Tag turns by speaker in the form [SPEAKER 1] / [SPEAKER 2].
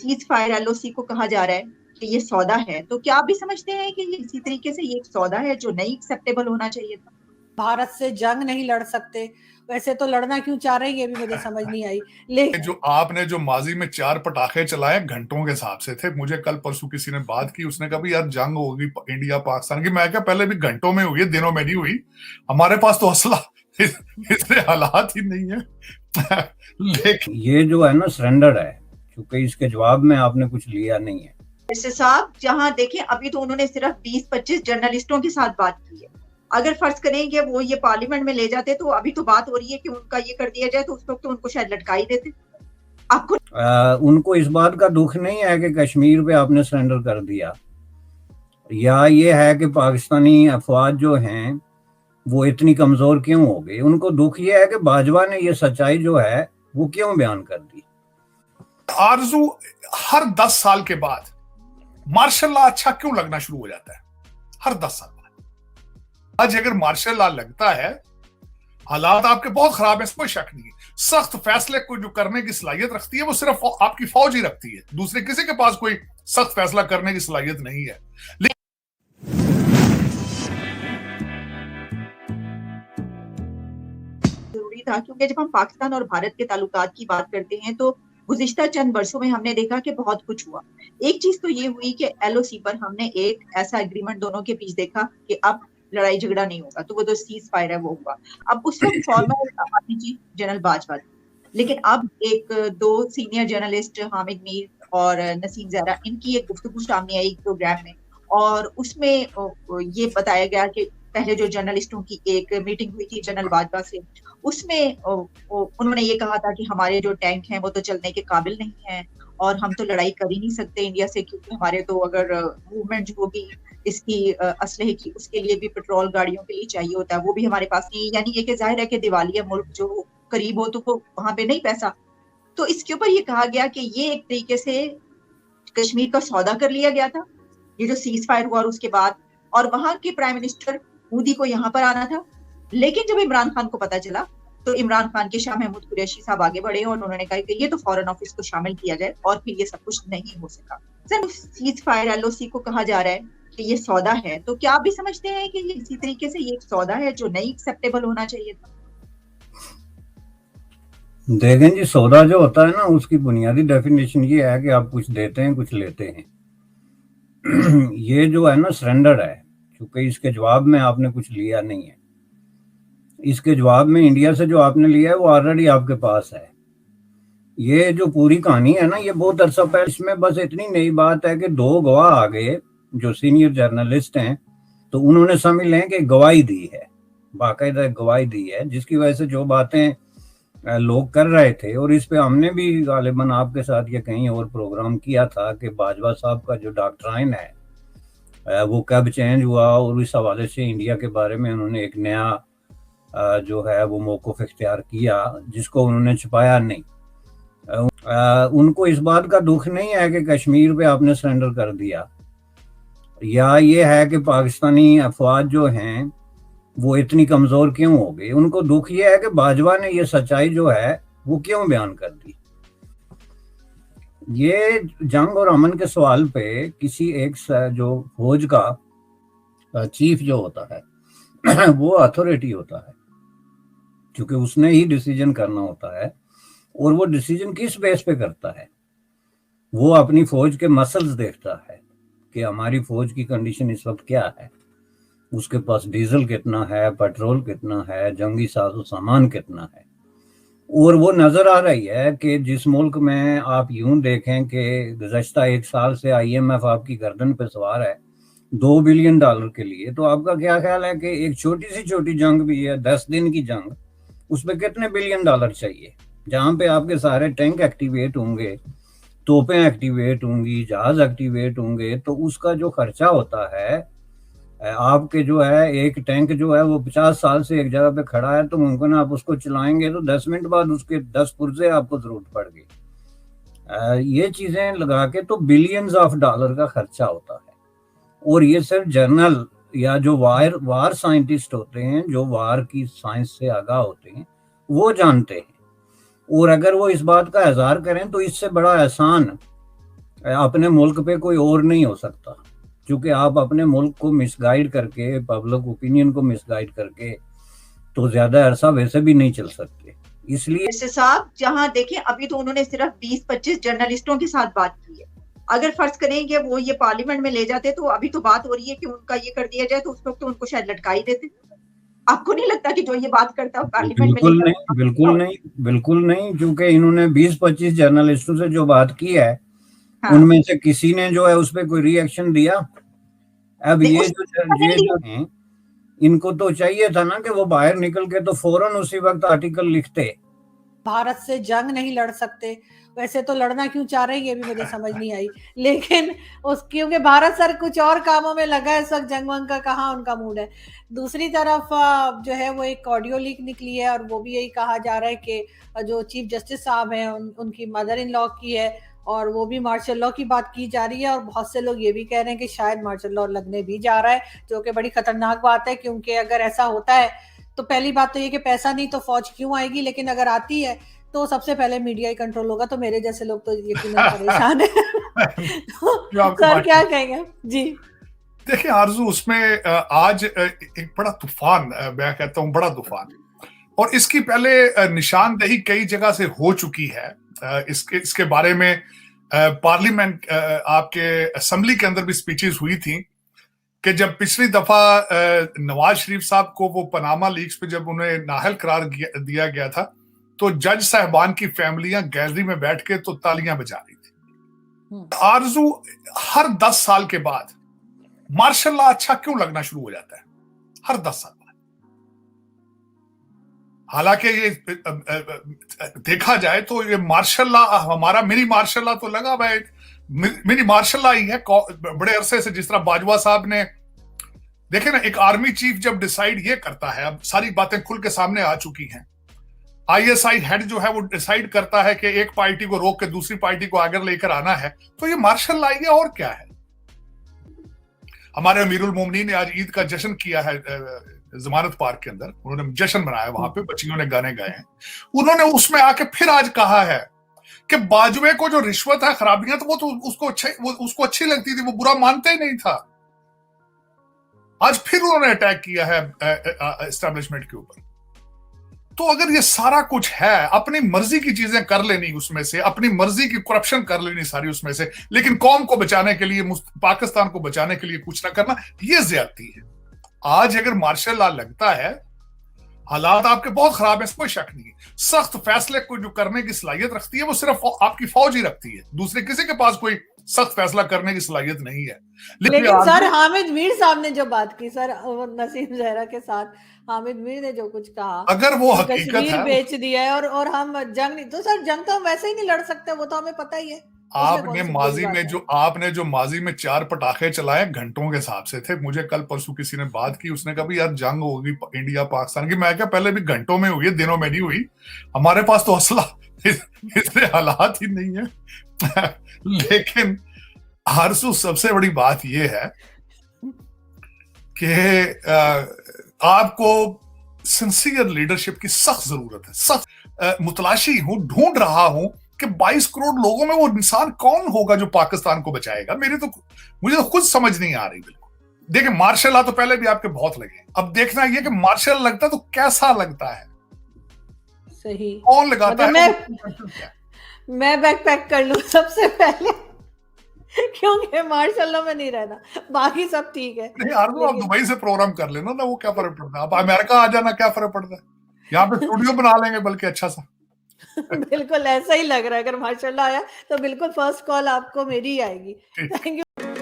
[SPEAKER 1] Cease fire LOC को कहा जा रहा है कि ये सौदा है, तो क्या आप भी समझते हैं कि ये इसी तरीके से ये एक सौदा है जो नहीं एक्सेप्टेबल होना चाहिए था?
[SPEAKER 2] भारत से जंग नहीं लड़ सकते, वैसे तो लड़ना क्यों चाह रहे हैं ये भी मुझे समझ नहीं आई। लेकिन
[SPEAKER 3] जो आपने जो माजी में 4 पटाखे चलाए घंटों के हिसाब से थे, मुझे कल परसों किसी ने बात की, उसने कहा भी यार जंग होगी इंडिया पाकिस्तान की। मैं क्या पहले भी घंटों में हुई है, दिनों में नहीं हुई। हमारे पास तो असला इसलिए हालात ही नहीं है।
[SPEAKER 4] लेकिन ये जो है ना सरेंडर है, क्योंकि इसके जवाब में आपने कुछ लिया नहीं है।
[SPEAKER 1] जैसे साहब जहां देखें अभी तो उन्होंने सिर्फ 20-25 जर्नलिस्टों के साथ बात की है। अगर फर्ज करें कि वो ये पार्लियामेंट में ले जाते तो अभी तो बात हो रही है कि उनका ये कर दिया जाए, तो उस वक्त तो उनको शायद लटका ही देते। आपको
[SPEAKER 4] उनको इस बात का दुख नहीं है कि कश्मीर पे आपने सरेंडर कर दिया, या ये है कि पाकिस्तानी अफवाज जो हैं वो इतनी कमजोर क्यों हो गई। उनको दुख ये है कि बाजवा ने ये सच्चाई जो है वो क्यों बयान कर दी।
[SPEAKER 3] आरजू हर 10 साल के बाद मार्शल लॉ अच्छा क्यों लगना शुरू हो जाता है? हर 10 साल बाद। आज अगर मार्शल लॉ लगता है, हालात आपके बहुत खराब है, इसमें कोई शक नहीं है। सख्त फैसले को जो करने की सलाहियत रखती है वो सिर्फ आपकी फौज ही रखती है, दूसरे किसी के पास कोई सख्त फैसला करने की सलाहियत नहीं है।
[SPEAKER 1] जरूरी था क्योंकि जब हम पाकिस्तान और भारत के ताल्लुकात की बात करते हैं तो गुज़िश्ता चंद बरसों में हमने देखा कि बहुत कुछ हुआ। एक चीज तो ये हुई कि एलओसी पर हमने एक ऐसा एग्रीमेंट दोनों के बीच देखा कि अब लड़ाई झगड़ा नहीं होगा, तो वो जो सीज फायर है वो हुआ। अब उस वक्त farmer army chief general Bajwa, लेकिन अब एक दो सीनियर जर्नलिस्ट हामिद मीर और नसीम ज़हरा, इनकी एक गुफ्तगू सामने आई प्रोग्राम में, और उसमें ये बताया गया कि पहले जो जर्नलिस्टों की एक मीटिंग हुई थी जनरल बाजवा से, उसमें उन्होंने ये कहा था कि हमारे जो टैंक हैं वो तो चलने के काबिल नहीं हैं और हम तो लड़ाई कर ही नहीं सकते इंडिया से, क्योंकि हमारे तो अगर मूवमेंट जो होगी इसकी असलहे की, उसके लिए भी पेट्रोल गाड़ियों के लिए चाहिए होता है, वो भी हमारे पास नहीं। यानी ये कि जाहिर है कि दिवालिया मुल्क जो करीब हो तो वो वहां पे नहीं पैसा। तो इसके ऊपर ये कहा गया कि ये एक तरीके से कश्मीर का सौदा कर लिया गया था, ये जो सीज फायर हुआ और उसके बाद, और वहां के प्राइम मिनिस्टर मोदी को यहाँ पर आना था। लेकिन जब इमरान खान को पता चला तो इमरान खान के शाह महमूद कुरैशी साहब आगे बढ़े और उन्होंने कहा कि ये तो फॉरेन ऑफिस को शामिल किया जाए, और फिर ये सब कुछ नहीं हो सका। सर सीज फायर एलओसी को कहा जा रहा है कि ये सौदा है, तो क्या आप भी समझते हैं कि ये इसी तरीके से ये सौदा है जो नहीं एक्सेप्टेबल होना चाहिए था?
[SPEAKER 4] देखें जी, सौदा जो होता है ना उसकी बुनियादी डेफिनेशन ये है कि आप कुछ देते हैं कुछ लेते हैं। ये जो है ना सरेंडर है, क्योंकि इसके जवाब में आपने कुछ लिया नहीं है। इसके जवाब में इंडिया से जो आपने लिया है वो ऑलरेडी आपके पास है। ये जो पूरी कहानी है ना ये बहुत अरसा पहले, इसमें बस इतनी नई बात है कि 2 गवाह आ गए जो सीनियर जर्नलिस्ट हैं, तो उन्होंने समझ लें कि गवाही दी है, बाकायदा गवाही दी है, जिसकी वजह से जो बातें लोग कर रहे थे, और इस पे हमने भी गालिबन आपके साथ या कहीं और प्रोग्राम किया था कि बाजवा साहब का जो डॉक्ट्राइन है वो कब चेंज हुआ, और इस हवाले से इंडिया के बारे में उन्होंने एक नया जो है वो मौक़िफ़ इख्तियार किया जिसको उन्होंने छुपाया नहीं। उनको इस बात का दुख नहीं है कि कश्मीर पे आपने सरेंडर कर दिया, या ये है कि पाकिस्तानी अफवाज जो हैं वो इतनी कमजोर क्यों हो गई। उनको दुख ये है कि बाजवा ने ये सच्चाई जो है वो क्यों बयान कर दी। ये जंग और अमन के सवाल पे किसी एक जो फौज का चीफ जो होता है वो अथॉरिटी होता है, क्योंकि उसने ही डिसीजन करना होता है, और वो डिसीजन किस बेस पे करता है, वो अपनी फौज के मसल्स देखता है कि हमारी फौज की कंडीशन इस वक्त क्या है, उसके पास डीजल कितना है, पेट्रोल कितना है, जंगी साजो सामान कितना है। और वो नजर आ रही है कि जिस मुल्क में आप यूं देखें कि गुज़श्ता 1 साल से IMF आपकी गर्दन पे सवार है $2 बिलियन के लिए, तो आपका क्या ख्याल है कि एक छोटी सी छोटी जंग भी है, 10 दिन की जंग, उसमें कितने $1 बिलियन चाहिए, जहां पे आपके सारे टैंक एक्टिवेट होंगे, तोपें एक्टिवेट होंगी, जहाज एक्टिवेट होंगे, तो उसका जो खर्चा होता है, आपके जो है एक टैंक जो है वो 50 साल से एक जगह पे खड़ा है, तो मुमकिन आप उसको चलाएंगे तो 10 मिनट बाद उसके 10 पुर्जे आपको जरूरत पड़ गई। ये चीजें लगा के तो $बिलियंस का खर्चा होता है, और ये सिर्फ जर्नल या जो वार साइंटिस्ट होते हैं, जो वार की साइंस से आगाह होते हैं, वो जानते हैं। और अगर वो इस बात का इजहार करें तो इससे बड़ा एहसान अपने मुल्क पे कोई और नहीं हो सकता, क्योंकि आप अपने मुल्क को मिसगाइड करके, पब्लिक ओपिनियन को मिसगाइड करके तो ज्यादा अरसा वैसे भी नहीं चल सकते। इसलिए
[SPEAKER 1] साहब जहां देखें अभी तो उन्होंने सिर्फ 20-25 जर्नलिस्टों के साथ बात की है। अगर फर्ज करेंगे वो ये पार्लियामेंट में ले जाते तो अभी तो बात हो रही है कि उनका ये कर दिया जाए तो उस वक्त तो उनको शायद लटका ही देते। आपको नहीं लगता कि जो ये बात करता है पार्लियामेंट में
[SPEAKER 4] बिल्कुल नहीं, बिल्कुल नहीं, बिल्कुल नहीं, क्योंकि इन्होंने 20-25 जर्नलिस्टों से जो बात की है, हाँ, उनमें से किसी ने जो है उस पर कोई रिएक्शन दिया? अब ये जो हैं, इनको तो चाहिए था ना कि वो बाहर निकल के तो फौरन उसी वक्त आर्टिकल लिखते।
[SPEAKER 2] भारत से जंग नहीं लड़ सकते, वैसे तो लड़ना क्यों चाह रहे हैं ये भी मुझे समझ नहीं आई, लेकिन क्योंकि भारत सर कुछ और कामों में लगा है इस वक्त, जंग वंग का कहाँ उनका मूड है। दूसरी तरफ जो है वो एक ऑडियो लीक निकली है और वो भी यही कहा जा रहा है कि जो चीफ जस्टिस साहब हैं उनकी मदर इन लॉ की है और वो भी मार्शल लॉ की बात की जा रही है और बहुत से लोग ये भी कह रहे हैं कि शायद मार्शल लॉ लगने भी जा रहा है, जो कि बड़ी खतरनाक बात है, क्योंकि अगर ऐसा होता है तो पहली बात तो ये कि पैसा नहीं तो फौज क्यों आएगी, लेकिन अगर आती है तो सबसे पहले मीडिया ही कंट्रोल होगा, तो मेरे जैसे लोग तो यकीनन परेशान है। तो सर क्या कहेंगे जी?
[SPEAKER 3] देखिए आरजू, उसमें आज एक बड़ा तूफान, मैं कहता हूं बड़ा तूफान, और इसकी पहले निशानदेही कई जगह से हो चुकी है। इसके बारे में पार्लियामेंट, आपके असेंबली के अंदर भी स्पीचेस हुई थी कि जब पिछली दफा नवाज शरीफ साहब को वो पनामा लीक्स पे जब उन्हें नाअहल करार दिया गया था तो जज साहबान की फैमिलियां गैलरी में बैठ के तो तालियां बजा रही थी। आरजू, हर 10 साल के बाद मार्शल लॉ अच्छा क्यों लगना शुरू हो जाता है? हर 10 साल बाद। हालांकि ये देखा जाए तो ये मार्शल लॉ हमारा मिनी मार्शल लॉ तो लगा भाई, मिनी मार्शल लॉ ही है बड़े अरसे से। जिस तरह बाजवा साहब ने देखे ना, एक आर्मी चीफ जब डिसाइड ये करता है, अब सारी बातें खुल के सामने आ चुकी हैं, आईएसआई हेड जो है वो डिसाइड करता है कि एक पार्टी को रोक के दूसरी पार्टी को आगे लेकर आना है, तो ये मार्शल लॉ है और क्या है? हमारे अमीरुल मोमिनीन ने आज ईद का जश्न किया है जमानत पार्क के अंदर, उन्होंने जश्न मनाया, वहां पे बच्चियों ने गाने गाए हैं। उन्होंने उसमें आके फिर आज कहा है कि बाजवे को जो रिश्वत है, खराबियां, तो वो तो उसको अच्छी लगती थी, वो बुरा मानते ही नहीं था। आज फिर उन्होंने अटैक किया है एस्टेब्लिशमेंट के ऊपर। तो अगर ये सारा कुछ है, अपनी मर्जी की चीजें कर लेनी उसमें से, अपनी मर्जी की करप्शन कर लेनी सारी उसमें से, लेकिन कौम को बचाने के लिए, पाकिस्तान को बचाने के लिए कुछ ना करना, ये ज्यादती है। आज अगर मार्शल लॉ लगता है, हालात आपके बहुत खराब है, कोई शक नहीं है। सख्त फैसले को जो करने की सलाहियत रखती है वो सिर्फ आपकी फौज ही रखती है, दूसरे किसी के पास कोई सख्त फैसला करने की सलाहियत नहीं है।
[SPEAKER 2] लेकिन सर हामिद मीर साहब ने जो बात की सर नसीम जहरा के साथ, हामिद मीर ने जो कुछ कहा,
[SPEAKER 3] अगर वो हकीकत है,
[SPEAKER 2] बेच दिया है और हम जंग नहीं, तो सर जंग तो हम वैसे ही नहीं लड़ सकते, वो तो हमें पता ही है।
[SPEAKER 3] आपने माजी में 4 पटाखे चलाए घंटों के हिसाब से थे। मुझे कल परसों किसी ने बात की, उसने कहा यार जंग होगी इंडिया पाकिस्तान की। मैं क्या, पहले भी घंटों में हुई है, दिनों में नहीं हुई। हमारे पास तो असला इतने हालात ही नहीं है। लेकिन हरसू सबसे बड़ी बात यह है कि आपको सिंसियर लीडरशिप की सख्त जरूरत है। सख्त मुतलाशी हूं, ढूंढ रहा हूं कि 22 करोड़ लोगों में वो इंसान कौन होगा जो पाकिस्तान को बचाएगा। मुझे तो खुद समझ नहीं आ रही बिल्कुल। देखिए, मार्शल लॉ तो पहले भी आपके बहुत लगे, अब देखना ये कि मार्शल लगता तो कैसा लगता है,
[SPEAKER 2] सही
[SPEAKER 3] कौन लगाता है।
[SPEAKER 2] मैं बैक पैक कर लूं सबसे पहले, क्योंकि मार्शल लॉ में नहीं रहना, बाकी सब ठीक है।
[SPEAKER 3] नहीं यार, आप दुबई से प्रोग्राम कर लेना ना, वो क्या फर्क पड़ता है। आप अमेरिका आ जाना, क्या फर्क पड़ता है, यहाँ पे स्टूडियो बना लेंगे बल्कि अच्छा सा।
[SPEAKER 2] बिल्कुल ऐसा ही लग रहा है, अगर मार्शल लॉ आया तो बिल्कुल फर्स्ट कॉल आपको मेरी आएगी। Thank you.